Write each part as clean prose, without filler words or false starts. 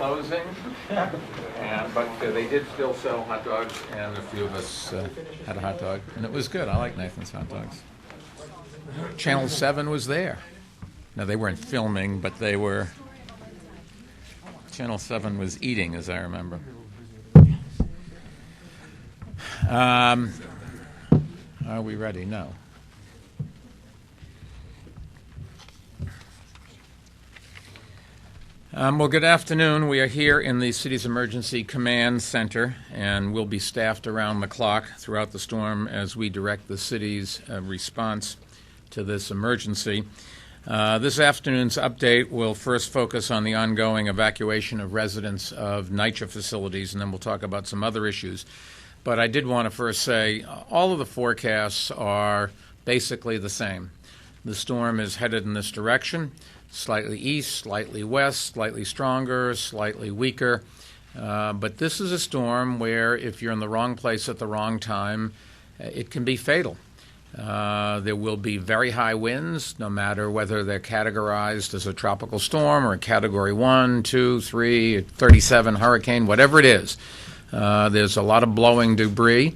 closing, but they did still sell hot dogs, and a few of us had a hot dog, and it was good. I like Nathan's hot dogs. Channel 7 was there. Now, they weren't filming, but they were. Channel 7 was eating, as I remember. Are we ready? No. Well, good afternoon. We are here in the city's emergency command center, and we'll be staffed around the clock throughout the storm as we direct the city's response to this emergency. This afternoon's update will first focus on the ongoing evacuation of residents of NYCHA facilities, and then we'll talk about some other issues. But I did want to first say all of the forecasts are basically the same. The storm is headed in this direction. Slightly east, slightly west, slightly stronger, slightly weaker. But this is a storm where if you're in the wrong place at the wrong time, it can be fatal. There will be very high winds, no matter whether they're categorized as a tropical storm or a Category 1, 2, 3, 37 hurricane, whatever it is. There's a lot of blowing debris.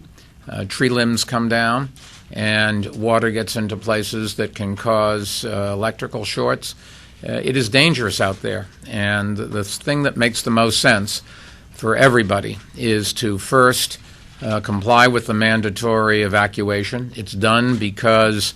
Tree limbs come down, and water gets into places that can cause electrical shorts. It is dangerous out there, and the thing that makes the most sense for everybody is to first comply with the mandatory evacuation. It's done because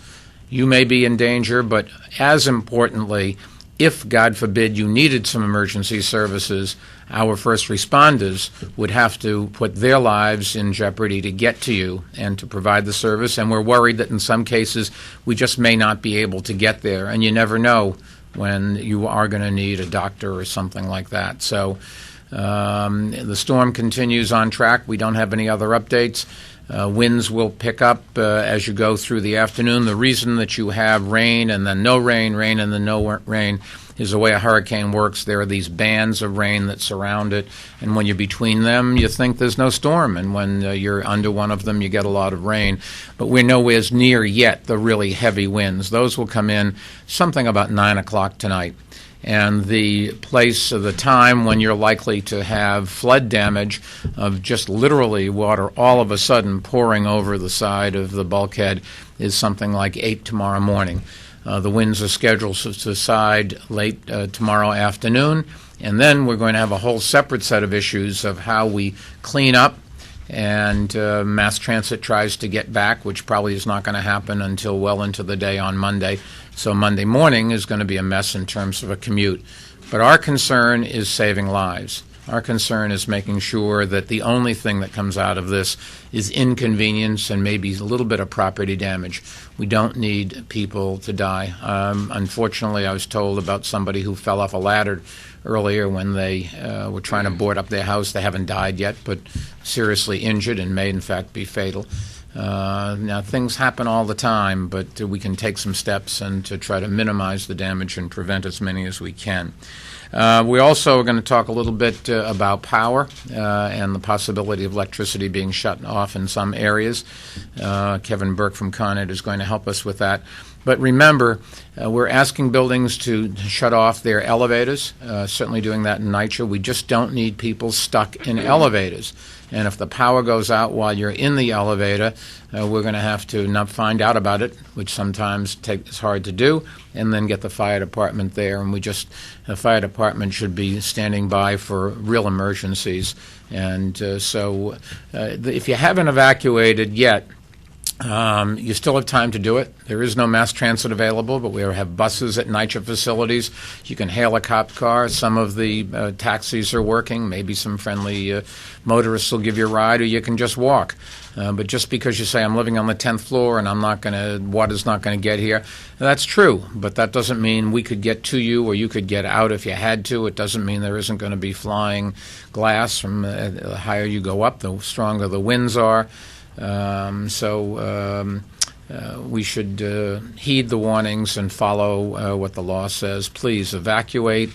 you may be in danger, but as importantly, if, God forbid, you needed some emergency services, our first responders would have to put their lives in jeopardy to get to you and to provide the service, and we're worried that in some cases we just may not be able to get there, and you never know when you are going to need a doctor or something like that. So the storm continues on track. We don't have any other updates. Winds will pick up as you go through the afternoon. The reason that you have rain and then no rain, rain and then no rain is the way a hurricane works. There are these bands of rain that surround it, and when you're between them, you think there's no storm, and when you're under one of them, you get a lot of rain. But we're nowhere near yet the really heavy winds. Those will come in something about 9 o'clock tonight. And the place of the time when you're likely to have flood damage of just literally water all of a sudden pouring over the side of the bulkhead is something like 8 tomorrow morning. The winds are scheduled to subside late tomorrow afternoon, and then we're going to have a whole separate set of issues of how we clean up, and mass transit tries to get back, which probably is not going to happen until well into the day on Monday. So Monday morning is going to be a mess in terms of a commute. But our concern is saving lives. Our concern is making sure that the only thing that comes out of this is inconvenience and maybe a little bit of property damage. We don't need people to die. Unfortunately, I was told about somebody who fell off a ladder earlier when they were trying to board up their house. They haven't died yet, but seriously injured and may in fact be fatal. Now, things happen all the time, but we can take some steps and to try to minimize the damage and prevent as many as we can. We also are going to talk a little bit about power and the possibility of electricity being shut off in some areas. Kevin Burke from Coney is going to help us with that. But remember, we're asking buildings to shut off their elevators, certainly doing that in NYCHA. We just don't need people stuck in elevators. And if the power goes out while you're in the elevator, we're going to have to not find out about it, which sometimes is hard to do, and then get the fire department there. And the fire department should be standing by for real emergencies. And so if you haven't evacuated yet, you still have time to do it. There is no mass transit available, but we have buses at NYCHA facilities. You can hail a cop car. Some of the taxis are working. Maybe some friendly motorists will give you a ride, or you can just walk. But just because you say, I'm living on the 10th floor and water's not going to get here, that's true. But that doesn't mean we could get to you or you could get out if you had to. It doesn't mean there isn't going to be flying glass. From the higher you go up, the stronger the winds are. We should heed the warnings and follow what the law says. Please evacuate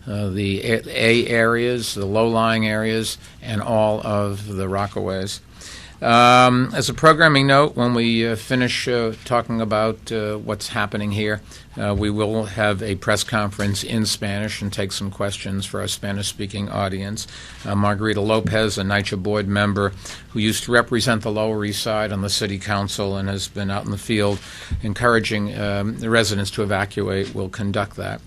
the A areas, the low-lying areas, and all of the Rockaways. As a programming note, when we finish talking about what's happening here, we will have a press conference in Spanish and take some questions for our Spanish-speaking audience. Margarita Lopez, a NYCHA board member who used to represent the Lower East Side on the City Council and has been out in the field encouraging the residents to evacuate, will conduct that.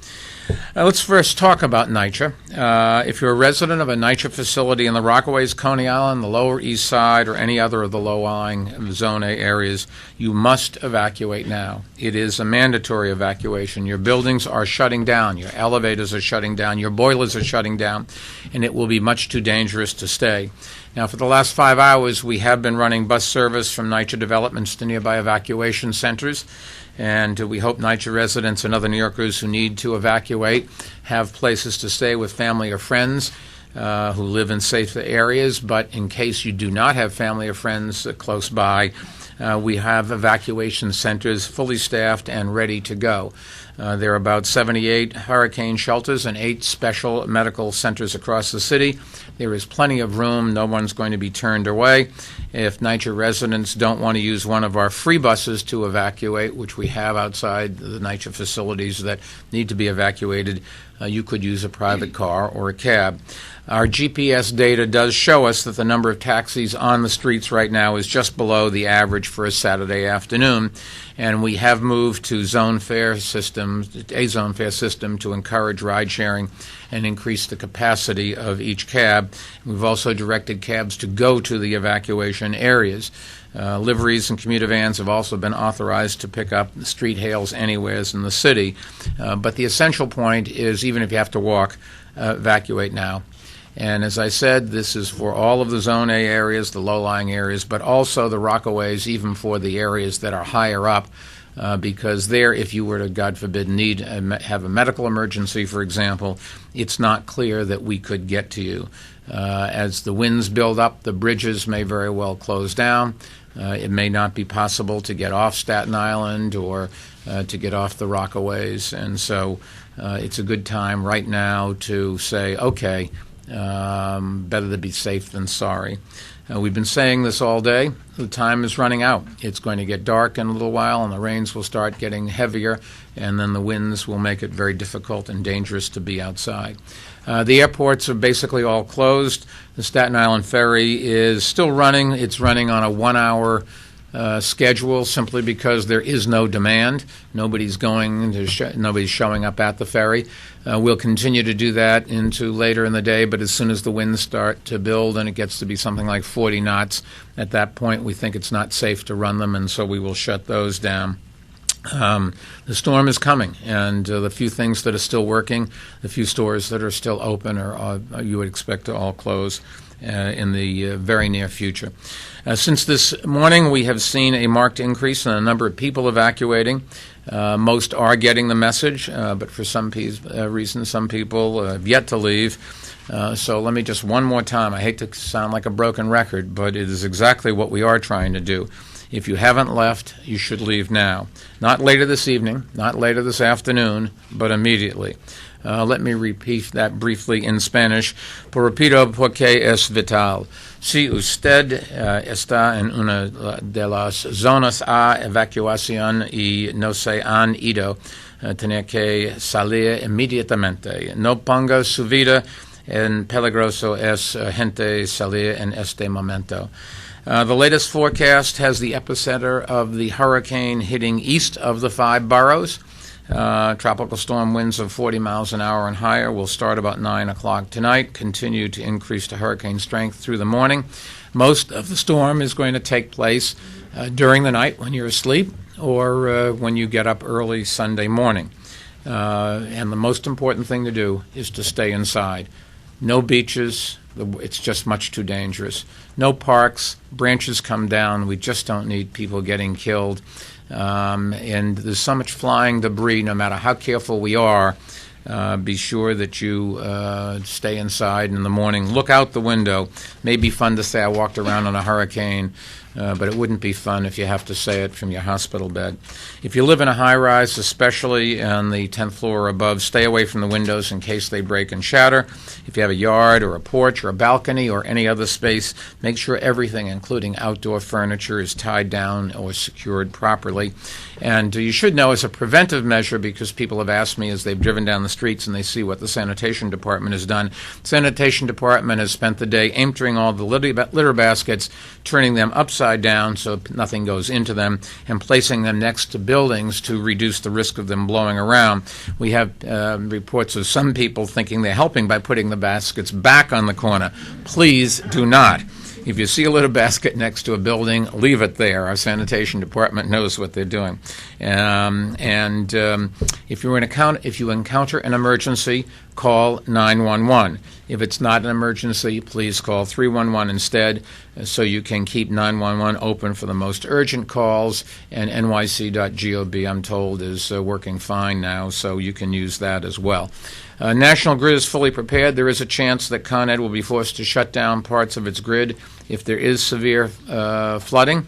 Let's first talk about NYCHA. If you're a resident of a NYCHA facility in the Rockaways, Coney Island, the Lower East Side, or any other of the low-lying Zone A areas, you must evacuate now. It is a mandatory evacuation. Your buildings are shutting down. Your elevators are shutting down. Your boilers are shutting down, and it will be much too dangerous to stay. Now, for the last 5 hours, we have been running bus service from NYCHA developments to nearby evacuation centers. And we hope NYCHA residents and other New Yorkers who need to evacuate have places to stay with family or friends who live in safe areas. But in case you do not have family or friends close by, we have evacuation centers fully staffed and ready to go. There are about 78 hurricane shelters and 8 special medical centers across the city. There is plenty of room. No one's going to be turned away. If NYCHA residents don't want to use one of our free buses to evacuate, which we have outside the NYCHA facilities that need to be evacuated, you could use a private car or a cab. Our GPS data does show us that the number of taxis on the streets right now is just below the average for a Saturday afternoon, and we have moved to a zone fare system to encourage ride sharing and increase the capacity of each cab. We've also directed cabs to go to the evacuation areas. Liveries and commuter vans have also been authorized to pick up street hails anywheres in the city. But the essential point is, even if you have to walk, evacuate now. And as I said, this is for all of the Zone A areas, the low-lying areas, but also the Rockaways, even for the areas that are higher up, because there, if you were to, God forbid, have a medical emergency, for example, it's not clear that we could get to you. As the winds build up, the bridges may very well close down. It may not be possible to get off Staten Island or to get off the Rockaways. And so it's a good time right now to say, okay, better to be safe than sorry. We've been saying this all day. The time is running out. It's going to get dark in a little while, and the rains will start getting heavier, and then the winds will make it very difficult and dangerous to be outside. The airports are basically all closed. The Staten Island Ferry is still running. It's running on a 1-hour schedule simply because there is no demand. Nobody's showing up at the ferry. We'll continue to do that into later in the day, but as soon as the winds start to build and it gets to be something like 40 knots, at that point we think it's not safe to run them, and so we will shut those down. The storm is coming, and the few things that are still working, the few stores that are still open, you would expect to all close in the very near future. Since this morning, we have seen a marked increase in the number of people evacuating. Most are getting the message, but for some reason, some people have yet to leave. So let me just one more time, I hate to sound like a broken record, but it is exactly what we are trying to do. If you haven't left, you should leave now. Not later this evening, not later this afternoon, but immediately. Let me repeat that briefly in Spanish. Por repito porque es vital. Si usted está en una de las zonas a evacuación y no se han ido, tiene que salir inmediatamente. No ponga su vida en peligroso. Es urgente salir en este momento. The latest forecast has the epicenter of the hurricane hitting east of the 5 boroughs. Tropical storm winds of 40 miles an hour and higher will start about 9 o'clock tonight, continue to increase to hurricane strength through the morning. Most of the storm is going to take place during the night when you're asleep or when you get up early Sunday morning. And the most important thing to do is to stay inside. No beaches. It's just much too dangerous. No parks. Branches come down. We just don't need people getting killed. And there's so much flying debris, no matter how careful we are, Be sure that you stay inside in the morning. Look out the window. May be fun to say I walked around on a hurricane, but it wouldn't be fun if you have to say it from your hospital bed. If you live in a high-rise, especially on the 10th floor or above, stay away from the windows in case they break and shatter. If you have a yard or a porch or a balcony or any other space, make sure everything, including outdoor furniture, is tied down or secured properly. And you should know as a preventive measure, because people have asked me as they've driven down the streets and they see what the sanitation department has done. The sanitation department has spent the day emptying all the litter baskets, turning them upside down so nothing goes into them, and placing them next to buildings to reduce the risk of them blowing around. We have reports of some people thinking they're helping by putting the baskets back on the corner. Please do not. If you see a litter basket next to a building, leave it there. Our sanitation department knows what they're doing. If you encounter an emergency, call 911. If it's not an emergency, please call 311 instead, so you can keep 911 open for the most urgent calls. And nyc.gov, I'm told, is working fine now, so you can use that as well. National Grid is fully prepared. There is a chance that Con Ed will be forced to shut down parts of its grid if there is severe flooding.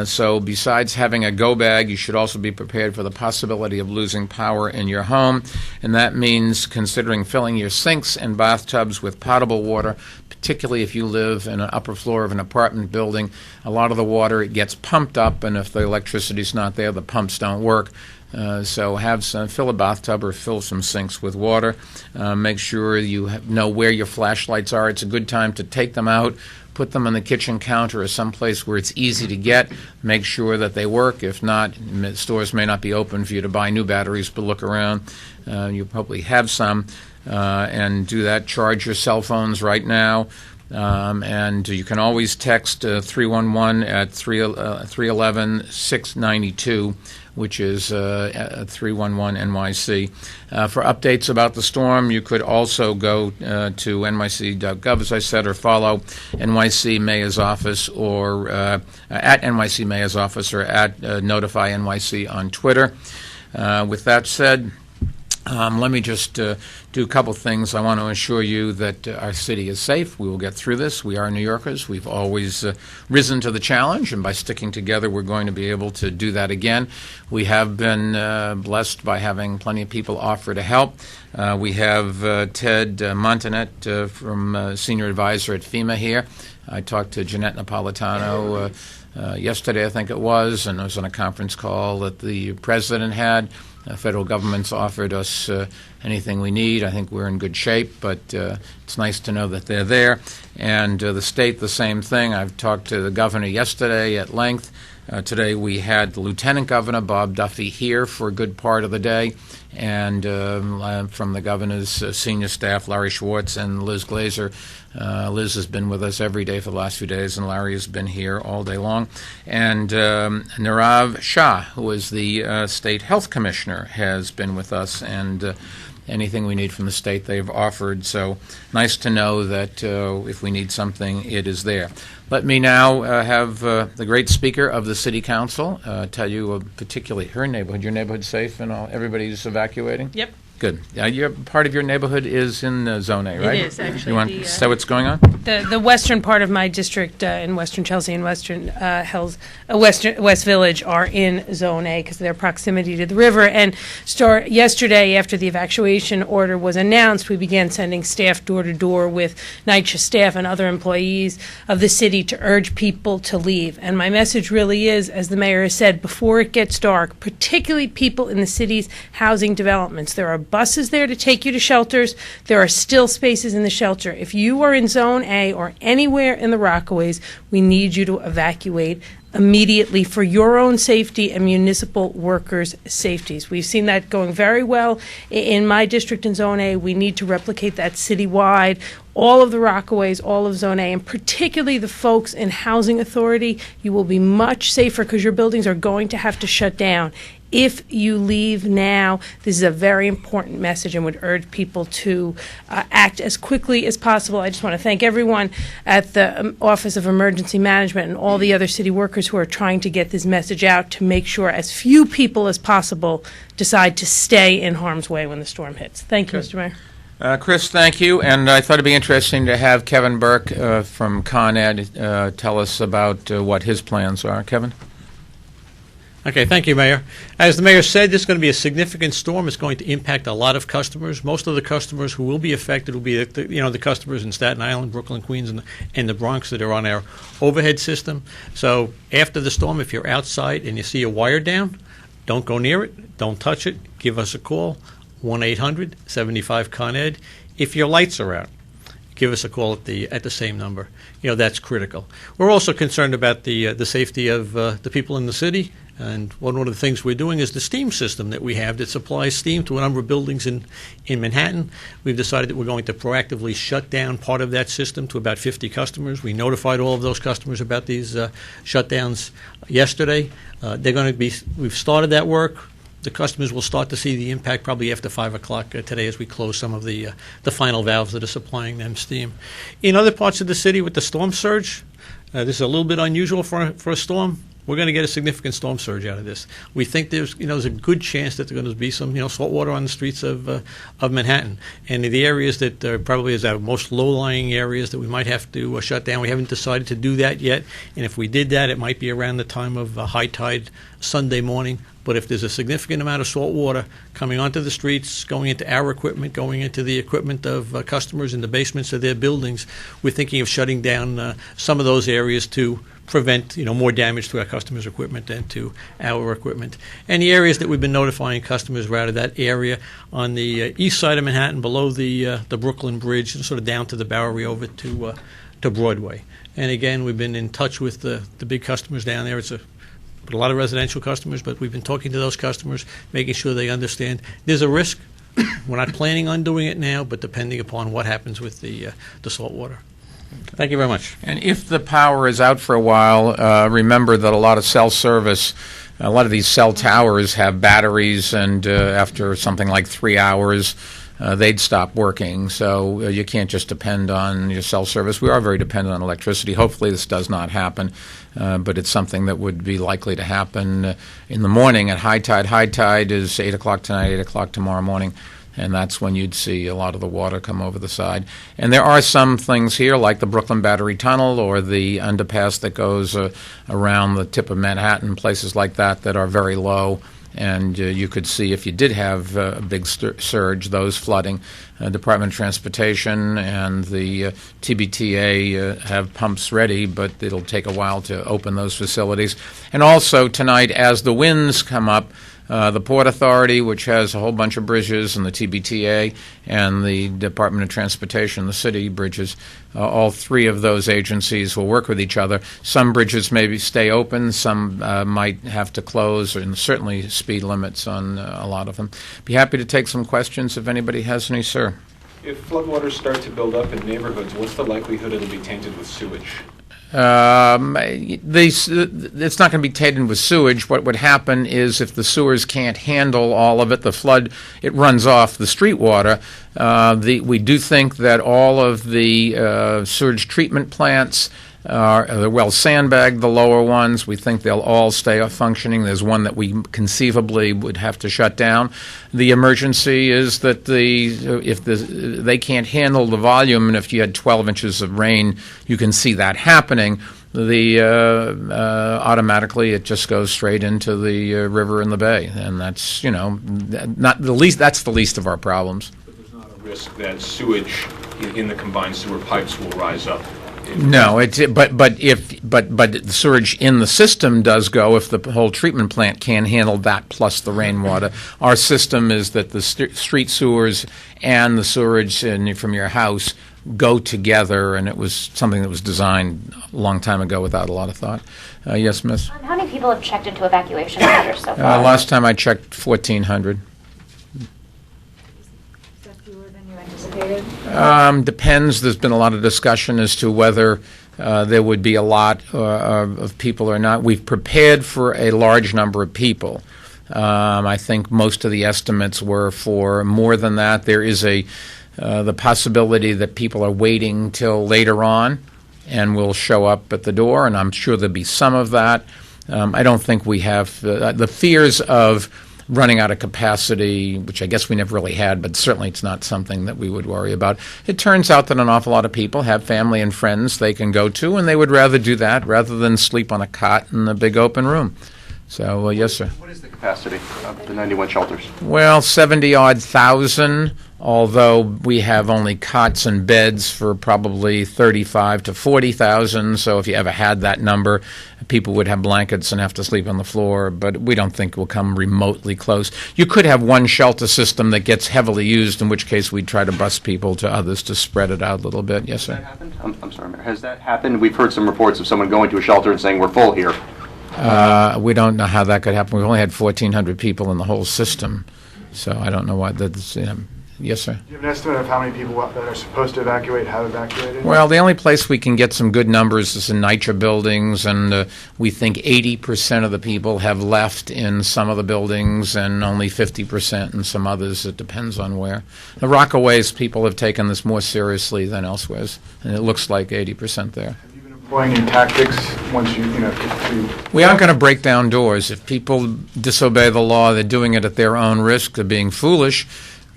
So besides having a go bag, you should also be prepared for the possibility of losing power in your home. And that means considering filling your sinks and bathtubs with potable water, particularly if you live in an upper floor of an apartment building. A lot of the water, it gets pumped up, and if the electricity's not there, the pumps don't work. So fill a bathtub or fill some sinks with water. Make sure you know where your flashlights are. It's a good time to take them out, put them on the kitchen counter or someplace where it's easy to get. Make sure that they work. If not, stores may not be open for you to buy new batteries, but look around. You probably have some. And do that. Charge your cell phones right now. And you can always text 311 at 311-692, which is 311 NYC. For updates about the storm, you could also go to nyc.gov, as I said, or follow NYC Mayor's office, or at NYC Mayor's office, or at Notify NYC on Twitter. With that said, let me just do a couple things. I want to assure you that our city is safe. We will get through this. We are New Yorkers. We've always risen to the challenge, and by sticking together, we're going to be able to do that again. We have been blessed by having plenty of people offer to help. We have Ted Montanet from Senior Advisor at FEMA here. I talked to Jeanette Napolitano yesterday, I think it was, and it was on a conference call that the president had. Federal government's offered us anything we need. I think we're in good shape, but it's nice to know that they're there. And the state, the same thing. I've talked to the governor yesterday at length. Today we had the Lieutenant Governor, Bob Duffy, here for a good part of the day. And from the governor's senior staff, Larry Schwartz and Liz Glazer. Liz has been with us every day for the last few days, and Larry has been here all day long. And Nirav Shah, who is the state health commissioner, has been with us, and anything we need from the state they've offered. So nice to know that if we need something, it is there. Let me now have the great speaker of the City Council tell you particularly her neighborhood. Your neighborhood safe and all? Everybody's evacuating? Yep. Good. Part of your neighborhood is in Zone A, right? It is, actually. You want to say what's going on? The western part of my district in Western Chelsea and Western Hills, West Village are in Zone A because of their proximity to the river. And yesterday, after the evacuation order was announced, we began sending staff door to door with night shift staff and other employees of the city to urge people to leave. And my message really is, as the mayor has said, before it gets dark, particularly people in the city's housing developments. There are buses there to take you to shelters. There are still spaces in the shelter. If you are in Zone A or anywhere in the Rockaways, we need you to evacuate immediately for your own safety and municipal workers' safeties. We've seen that going very well in my district in Zone A. We need to replicate that citywide. All of the Rockaways, all of Zone A, and particularly the folks in Housing Authority, you will be much safer because your buildings are going to have to shut down. If you leave now, this is a very important message and would urge people to act as quickly as possible. I just want to thank everyone at the Office of Emergency Management and all the other city workers who are trying to get this message out to make sure as few people as possible decide to stay in harm's way when the storm hits. Thank you, Mr. Mayor. Chris, thank you. And I thought it'd be interesting to have Kevin Burke from Con Ed tell us about what his plans are. Kevin? Okay, thank you, Mayor. As the Mayor said, this is going to be a significant storm. It's going to impact a lot of customers. Most of the customers who will be affected will be the customers in Staten Island, Brooklyn, Queens, and the Bronx that are on our overhead system. So after the storm, if you're outside and you see a wire down, don't go near it. Don't touch it. Give us a call. 1-800-75-CON-ED. If your lights are out, give us a call at the same number. That's critical. We're also concerned about the safety of the people in the city. And one of the things we're doing is the steam system that we have that supplies steam to a number of buildings in Manhattan. We've decided that we're going to proactively shut down part of that system to about 50 customers. We notified all of those customers about these shutdowns yesterday. We've started that work. The customers will start to see the impact probably after 5 o'clock today as we close some of the final valves that are supplying them steam. In other parts of the city with the storm surge, this is a little bit unusual for a storm. We're going to get a significant storm surge out of this. We think there's a good chance that there's going to be some salt water on the streets of Manhattan, and in the areas that probably is our most low-lying areas that we might have to shut down. We haven't decided to do that yet, and if we did that, it might be around the time of high tide Sunday morning. But if there's a significant amount of salt water coming onto the streets, going into our equipment, going into the equipment of customers in the basements of their buildings, we're thinking of shutting down some of those areas to prevent more damage to our customers' equipment and to our equipment. And the areas that we've been notifying customers were out of that area on the east side of Manhattan, below the Brooklyn Bridge, and sort of down to the Bowery over to Broadway. And again, we've been in touch with the big customers down there. It's a lot of residential customers, but we've been talking to those customers, making sure they understand there's a risk. We're not planning on doing it now, but depending upon what happens with the salt water. Thank you very much. And if the power is out for a while, remember that a lot of a lot of these cell towers have batteries, and after something like 3 hours, they'd stop working. So you can't just depend on your cell service. We are very dependent on electricity. Hopefully this does not happen, but it's something that would be likely to happen in the morning at high tide. High tide is 8 o'clock tonight, 8 o'clock tomorrow morning. And that's when you'd see a lot of the water come over the side. And there are some things here, like the Brooklyn Battery Tunnel or the underpass that goes around the tip of Manhattan, places like that are very low. And you could see, if you did have a big surge, those flooding. Department of Transportation and the TBTA have pumps ready, but it'll take a while to open those facilities. And also tonight, as the winds come up, the Port Authority, which has a whole bunch of bridges, and the TBTA, and the Department of Transportation, the city bridges, all three of those agencies will work with each other. Some bridges maybe stay open, some might have to close, and certainly speed limits on a lot of them. Be happy to take some questions if anybody has any, sir. If floodwaters start to build up in neighborhoods, what's the likelihood it'll be tainted with sewage? It's not going to be tainted with sewage. What would happen is, if the sewers can't handle all of it, the flood, it runs off the street water. We do think that all of the sewage treatment plants are well sandbagged, the lower ones. We think they'll all stay functioning. There's one that we conceivably would have to shut down. The emergency is that they can't handle the volume, and if you had 12 inches of rain, you can see that happening. Automatically it just goes straight into the river and the bay, and that's not the least. That's the least of our problems. But there's not a risk that sewage in the combined sewer pipes will rise up. No, but the sewage in the system does go if the whole treatment plant can handle that plus the rainwater. Our system is that the street sewers and the sewage from your house go together, and it was something that was designed a long time ago without a lot of thought. Yes, miss? How many people have checked into evacuation centers so far? Last time I checked, 1,400. Depends. There's been a lot of discussion as to whether there would be a lot of people or not. We've prepared for a large number of people. I think most of the estimates were for more than that. There is the possibility that people are waiting till later on and will show up at the door, and I'm sure there'll be some of that. I don't think we have the fears of running out of capacity, which I guess we never really had, but certainly it's not something that we would worry about. It turns out that an awful lot of people have family and friends they can go to, and they would rather do that rather than sleep on a cot in a big open room. So, yes, sir. What is the capacity of the 91 shelters? Well, 70-odd thousand, although we have only cots and beds for probably 35 to 40,000. So if you ever had that number, people would have blankets and have to sleep on the floor, but we don't think we'll come remotely close. You could have one shelter system that gets heavily used, in which case we'd try to bus people to others to spread it out a little bit. Yes, sir. Has that happened? I'm sorry, Mayor. Has that happened? We've heard some reports of someone going to a shelter and saying, we're full here. We don't know how that could happen. We've only had 1,400 people in the whole system, so I don't know why that's... Yes, sir. Do you have an estimate of how many people that are supposed to evacuate have evacuated? Well, the only place we can get some good numbers is in NYCHA buildings, and we think 80% of the people have left in some of the buildings and only 50% in some others. It depends on where. The Rockaways people have taken this more seriously than elsewhere, and it looks like 80% there. Have you been employing any tactics once you We aren't going to break down doors. If people disobey the law, they're doing it at their own risk. They're being foolish.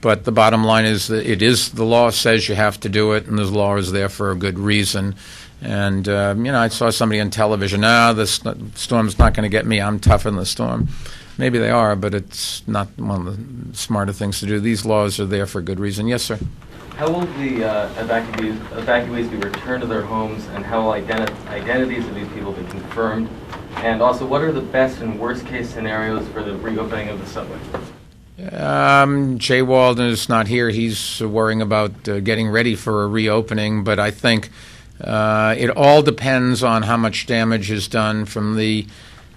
But the bottom line is that the law says you have to do it, and the law is there for a good reason. And, I saw somebody on television, this storm's not going to get me, I'm tough in the storm. Maybe they are, but it's not one of the smarter things to do. These laws are there for a good reason. Yes, sir. How will the evacuees be returned to their homes, and how will identities of these people be confirmed? And also, what are the best and worst case scenarios for the reopening of the subway? Jay Walden is not here. He's worrying about getting ready for a reopening, but I think it all depends on how much damage is done from the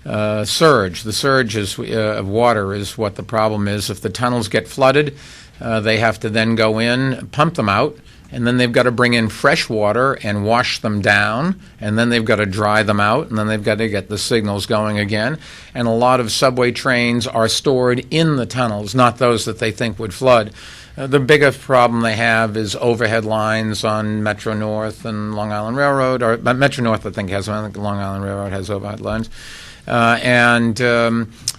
surge. The surge of water is what the problem is. If the tunnels get flooded, they have to then go in, pump them out, and then they've got to bring in fresh water and wash them down, and then they've got to dry them out, and then they've got to get the signals going again. And a lot of subway trains are stored in the tunnels, not those that they think would flood. The biggest problem they have is overhead lines on Metro North and Long Island Railroad, or Metro North I think has one, I think Long Island Railroad has overhead lines.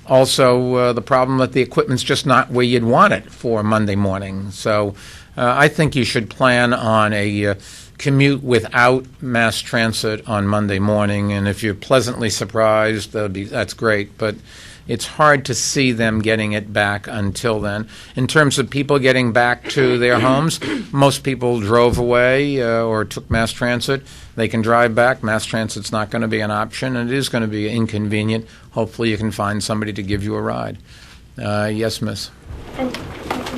Also the problem that the equipment's just not where you'd want it for Monday morning. So I think you should plan on a commute without mass transit on Monday morning, and if you're pleasantly surprised, that's great, but it's hard to see them getting it back until then. In terms of people getting back to their homes, most people drove away or took mass transit. They can drive back. Mass transit's not going to be an option, and it is going to be inconvenient. Hopefully you can find somebody to give you a ride. Yes, miss. And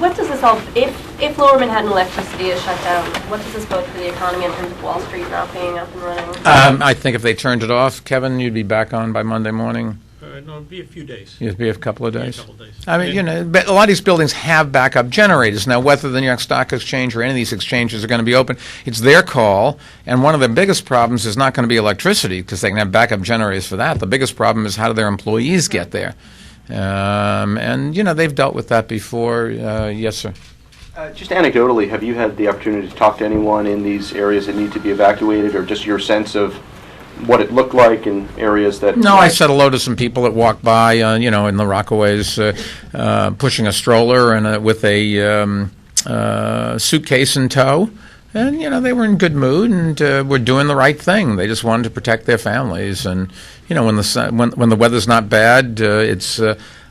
what does this all, if Lower Manhattan electricity is shut down, what does this bode for the economy in terms of Wall Street not being up and running? I think if they turned it off, Kevin, you'd be back on by Monday morning. No, it'd be a few days. It'd be a couple of days. A couple of days. I mean, but a lot of these buildings have backup generators. Now, whether the New York Stock Exchange or any of these exchanges are going to be open, it's their call. And one of the biggest problems is not going to be electricity, because they can have backup generators for that. The biggest problem is how do their employees get there? And they've dealt with that before. Yes, sir. Just anecdotally, have you had the opportunity to talk to anyone in these areas that need to be evacuated, or just your sense of what it looked like in areas that... No, I said hello to some people that walked by, in the Rockaways, pushing a stroller and with a suitcase in tow. And, they were in good mood and were doing the right thing. They just wanted to protect their families. And, when the weather's not bad, it's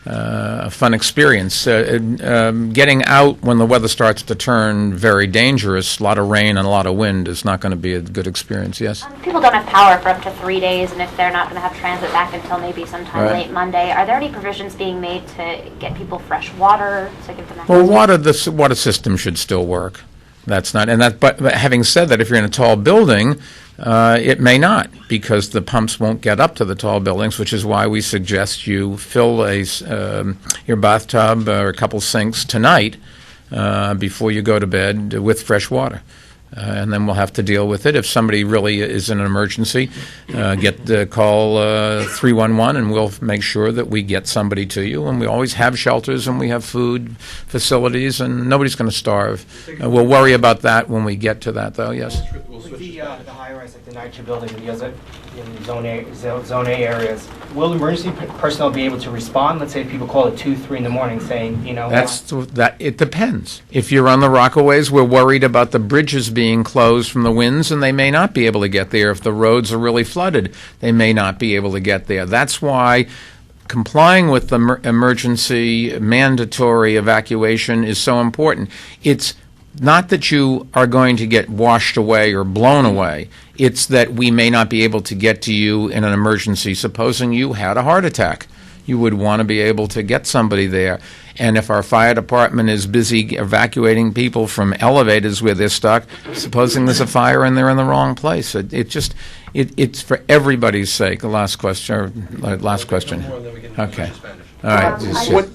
a fun experience. Getting out when the weather starts to turn very dangerous, a lot of rain and a lot of wind, is not going to be a good experience. Yes? People don't have power for up to 3 days, and if they're not going to have transit back until maybe sometime late Monday, are there any provisions being made to get people fresh water to give them access? The water system should still work. That's not, but having said that, if you're in a tall building, it may not, because the pumps won't get up to the tall buildings, which is why we suggest you fill your bathtub or a couple sinks tonight before you go to bed with fresh water. And then we'll have to deal with it. If somebody really is in an emergency, call 311, and we'll make sure that we get somebody to you. And we always have shelters, and we have food facilities, and nobody's going to starve. We'll worry about that when we get to that, though. Yes. With the high-rise, like the NYPD building, and the other in Zone A areas, will emergency personnel be able to respond? Let's say if people call at 2, 3 in the morning, saying, It depends. If you're on the Rockaways, we're worried about the bridges being closed from the winds, and they may not be able to get there. If the roads are really flooded, they may not be able to get there. That's why complying with the emergency mandatory evacuation is so important. It's not that you are going to get washed away or blown away. It's that we may not be able to get to you in an emergency. Supposing you had a heart attack, you would want to be able to get somebody there. And if our fire department is busy evacuating people from elevators where they're stuck, supposing there's a fire and they're in the wrong place, it's for everybody's sake. Last question. Okay. All right.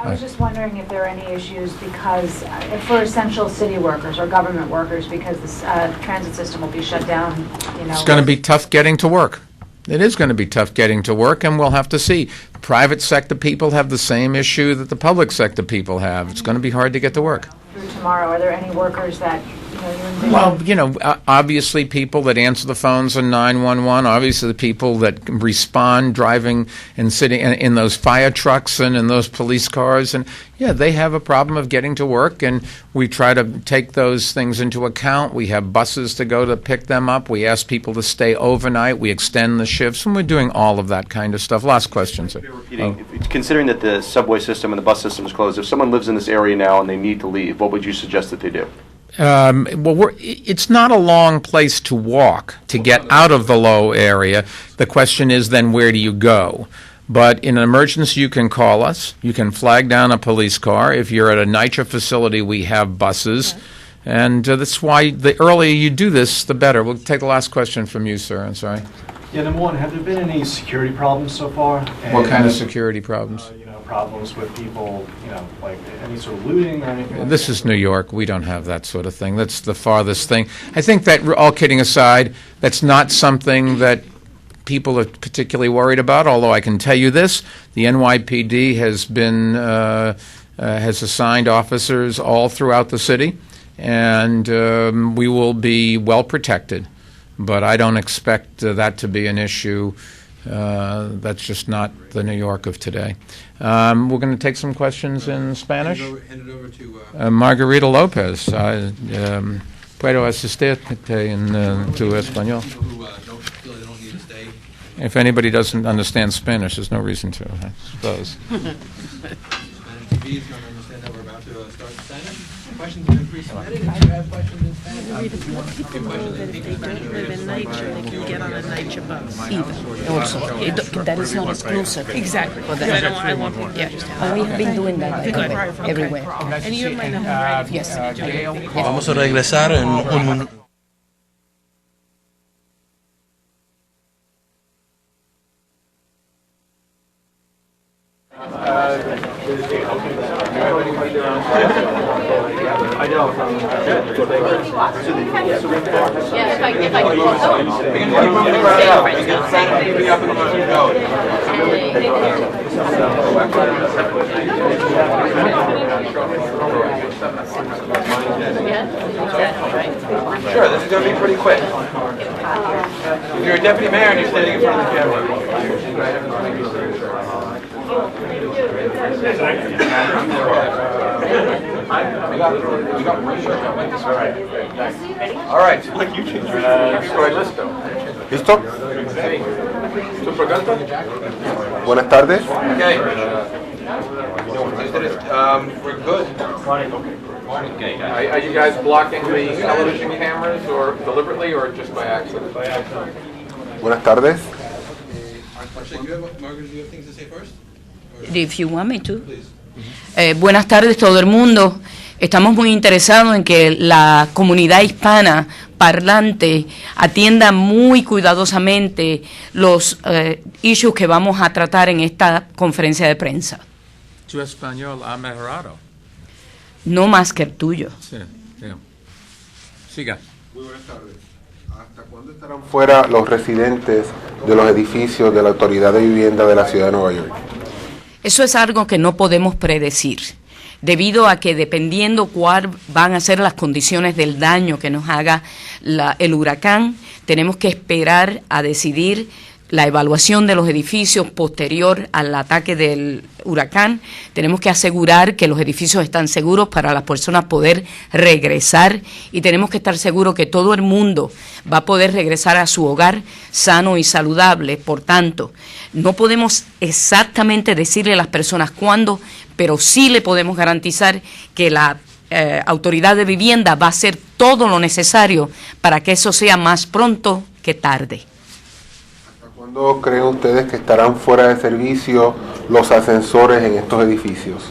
I was just wondering if there are any issues because for essential city workers or government workers, because the transit system will be shut down. It's going to be tough getting to work. It is going to be tough getting to work, and we'll have to see. Private sector people have the same issue that the public sector people have. It's going to be hard to get to work. Through tomorrow, are there any workers that you envision? Well, obviously people that answer the phones on 911, obviously the people that respond driving and sitting in those fire trucks and in those police cars, and they have a problem of getting to work, and we try to take those things into account. We have buses to go to pick them up. We ask people to stay overnight. We extend the shifts, and we're doing all of that kind of stuff. Last question, sir. Considering that the subway system and the bus system is closed, if someone lives in this area now and they need to leave, what would you suggest that they do? It's not a long place to walk to get out of the low area. The question is then where do you go? But in an emergency, you can call us. You can flag down a police car. If you're at a NYCHA facility, we have buses. And that's why the earlier you do this, the better. We'll take the last question from you, sir. I'm sorry. Yeah, number one, have there been any security problems so far? What kind of security problems? Problems with people, like any sort of looting or anything? This is New York. We don't have that sort of thing. That's the farthest thing. I think that, all kidding aside, that's not something that people are particularly worried about, although I can tell you this. The NYPD has assigned officers all throughout the city, and we will be well protected. But I don't expect that to be an issue. That's just not the New York of today. We're going to take some questions in Spanish. Hand it over to Margarita Lopez. Puedo asistirte en tu español. If anybody doesn't understand Spanish, there's no reason to, I suppose. Spanish TV is going to understand that we're about to start Spanish. Questions have been pre-submitted. If you have questions in Spanish, If they don't live in NYCHA, they can get on a NYCHA bus. Also, that is not exclusive. Exactly. For Yeah, that. I want people to understand. We've been doing that Good. everywhere. And you have my number, right? Yes. vamos a regresar en un minuto. I know. Sure, this is going to be pretty quick. If you're a deputy mayor and you're standing in front of the camera. All right. Estoy listo. ¿Listo? ¿Tu pregunta? Buenas tardes. Okay. We're good. Are you guys blocking the television cameras or deliberately or just by accident? Buenas tardes. Margaret, do you have things to say first? If you want me to. Buenas tardes todo el mundo. Estamos muy interesados en que la comunidad hispana parlante atienda muy cuidadosamente los issues que vamos a tratar en esta conferencia de prensa. Tu español ha mejorado. No más que el tuyo. Sí, sí. Siga. Muy buenas tardes. ¿Hasta cuándo estarán fuera los residentes de los edificios de la Autoridad de Vivienda de la Ciudad de Nueva York? Eso es algo que no podemos predecir, debido a que dependiendo cuál van a ser las condiciones del daño que nos haga el huracán, tenemos que esperar a decidir la evaluación de los edificios posterior al ataque del huracán. Tenemos que asegurar que los edificios están seguros para las personas poder regresar, y tenemos que estar seguros que todo el mundo va a poder regresar a su hogar sano y saludable. Por tanto, no podemos exactamente decirle a las personas cuándo, pero sí le podemos garantizar que la Autoridad de Vivienda va a hacer todo lo necesario para que eso sea más pronto que tarde. ¿Cuándo creen ustedes que estarán fuera de servicio los ascensores en estos edificios?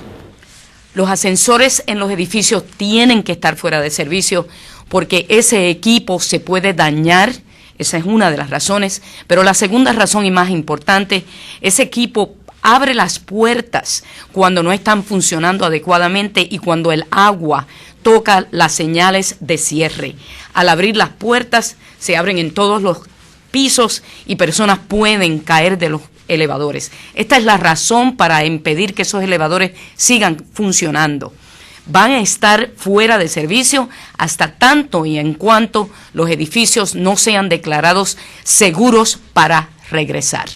Los ascensores en los edificios tienen que estar fuera de servicio porque ese equipo se puede dañar. Esa es una de las razones, pero la segunda razón y más importante, ese equipo abre las puertas cuando no están funcionando adecuadamente y cuando el agua toca las señales de cierre. Al abrir las puertas se abren en todos los pisos y personas pueden caer de los elevadores. Esta es la razón para impedir que esos elevadores sigan funcionando. Van a estar fuera de servicio hasta tanto y en cuanto los edificios no sean declarados seguros para regresar.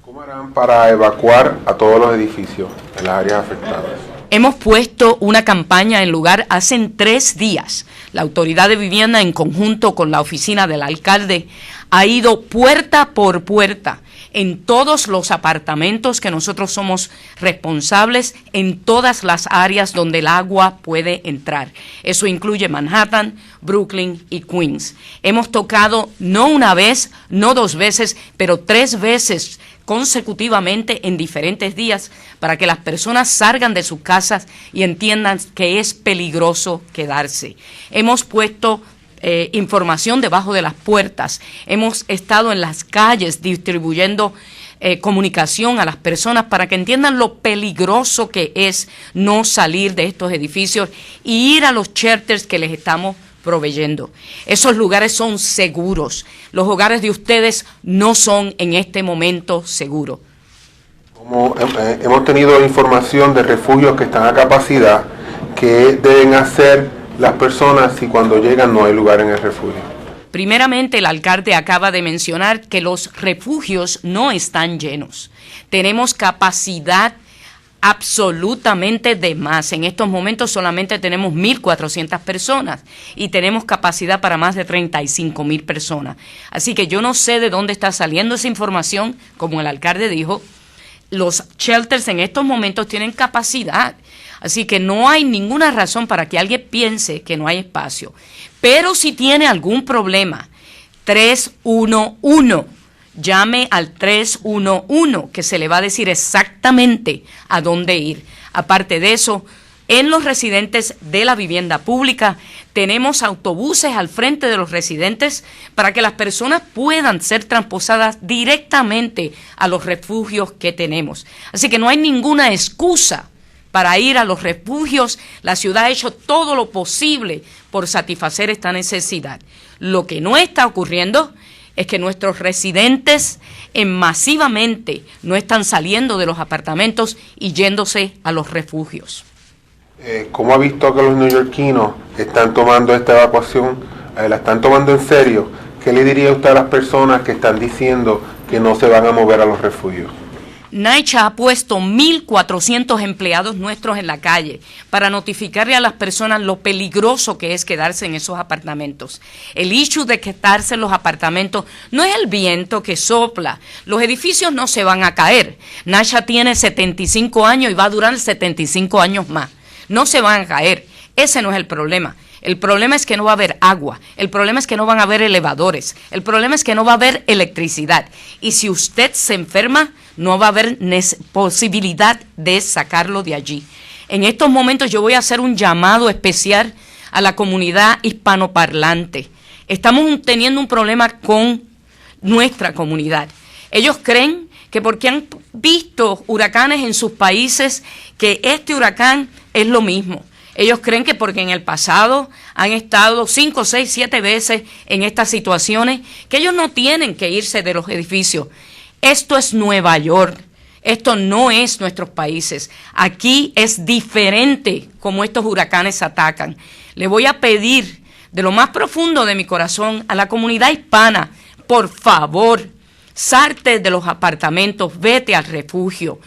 ¿Cómo harán para evacuar a todos los edificios en las áreas afectadas? Hemos puesto una campaña en lugar hace 3 días. La Autoridad de Vivienda, en conjunto con la oficina del alcalde, ha ido puerta por puerta en todos los apartamentos que nosotros somos responsables, en todas las áreas donde el agua puede entrar. Eso incluye Manhattan, Brooklyn y Queens. Hemos tocado no una vez, no 2 veces, pero 3 veces consecutivamente en diferentes días para que las personas salgan de sus casas y entiendan que es peligroso quedarse. Hemos puesto información debajo de las puertas. Hemos estado en las calles distribuyendo comunicación a las personas para que entiendan lo peligroso que es no salir de estos edificios y ir a los shelters que les estamos proveyendo. Esos lugares son seguros. Los hogares de ustedes no son en este momento seguros. Como hemos tenido información de refugios que están a capacidad, ¿qué deben hacer las personas si cuando llegan no hay lugar en el refugio? Primeramente, el alcalde acaba de mencionar que los refugios no están llenos. Tenemos capacidad absolutamente de más. En estos momentos solamente tenemos 1.400 personas y tenemos capacidad para más de 35.000 personas. Así que yo no sé de dónde está saliendo esa información. Como el alcalde dijo, los shelters en estos momentos tienen capacidad. Así que no hay ninguna razón para que alguien piense que no hay espacio. Pero si tiene algún problema, 311. Llame al 311, que se le va a decir exactamente a dónde ir. Aparte de eso, en los residentes de la vivienda pública tenemos autobuses al frente de los residentes para que las personas puedan ser transportadas directamente a los refugios que tenemos. Así que no hay ninguna excusa para ir a los refugios. La ciudad ha hecho todo lo posible por satisfacer esta necesidad. Lo que no está ocurriendo es que nuestros residentes masivamente no están saliendo de los apartamentos y yéndose a los refugios. ¿Cómo ha visto que los neoyorquinos están tomando esta evacuación? ¿La están tomando en serio? ¿Qué le diría usted a las personas que están diciendo que no se van a mover a los refugios? NYCHA ha puesto 1.400 empleados nuestros en la calle para notificarle a las personas lo peligroso que es quedarse en esos apartamentos. El issue de quedarse en los apartamentos no es el viento que sopla. Los edificios no se van a caer. NYCHA tiene 75 años y va a durar 75 años más. No se van a caer. Ese no es el problema. El problema es que no va a haber agua, el problema es que no van a haber elevadores, el problema es que no va a haber electricidad. Y si usted se enferma, no va a haber posibilidad de sacarlo de allí. En estos momentos yo voy a hacer un llamado especial a la comunidad hispanoparlante. Estamos teniendo un problema con nuestra comunidad. Ellos creen que porque han visto huracanes en sus países, que este huracán es lo mismo. Ellos creen que porque en el pasado han estado 5, 6, 7 veces en estas situaciones, que ellos no tienen que irse de los edificios. Esto es Nueva York. Esto no es nuestros países. Aquí es diferente como estos huracanes atacan. Le voy a pedir de lo más profundo de mi corazón a la comunidad hispana, por favor, salte de los apartamentos, vete al refugio.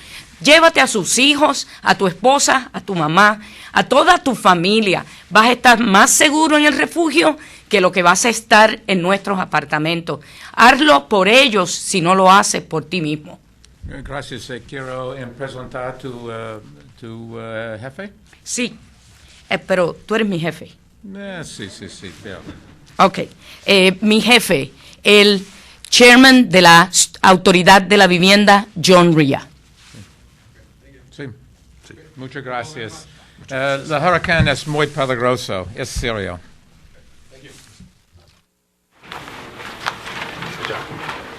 Llévate a sus hijos, a tu esposa, a tu mamá, a toda tu familia. Vas a estar más seguro en el refugio que lo que vas a estar en nuestros apartamentos. Hazlo por ellos si no lo haces por ti mismo. Gracias. Quiero presentar tu jefe. Sí, pero tú eres mi jefe. Sí. Yeah. Ok. Mi jefe, el chairman de la Autoridad de la Vivienda, John Ria. Sí. Muchas gracias. El huracán es muy peligroso. Es serio. Good job.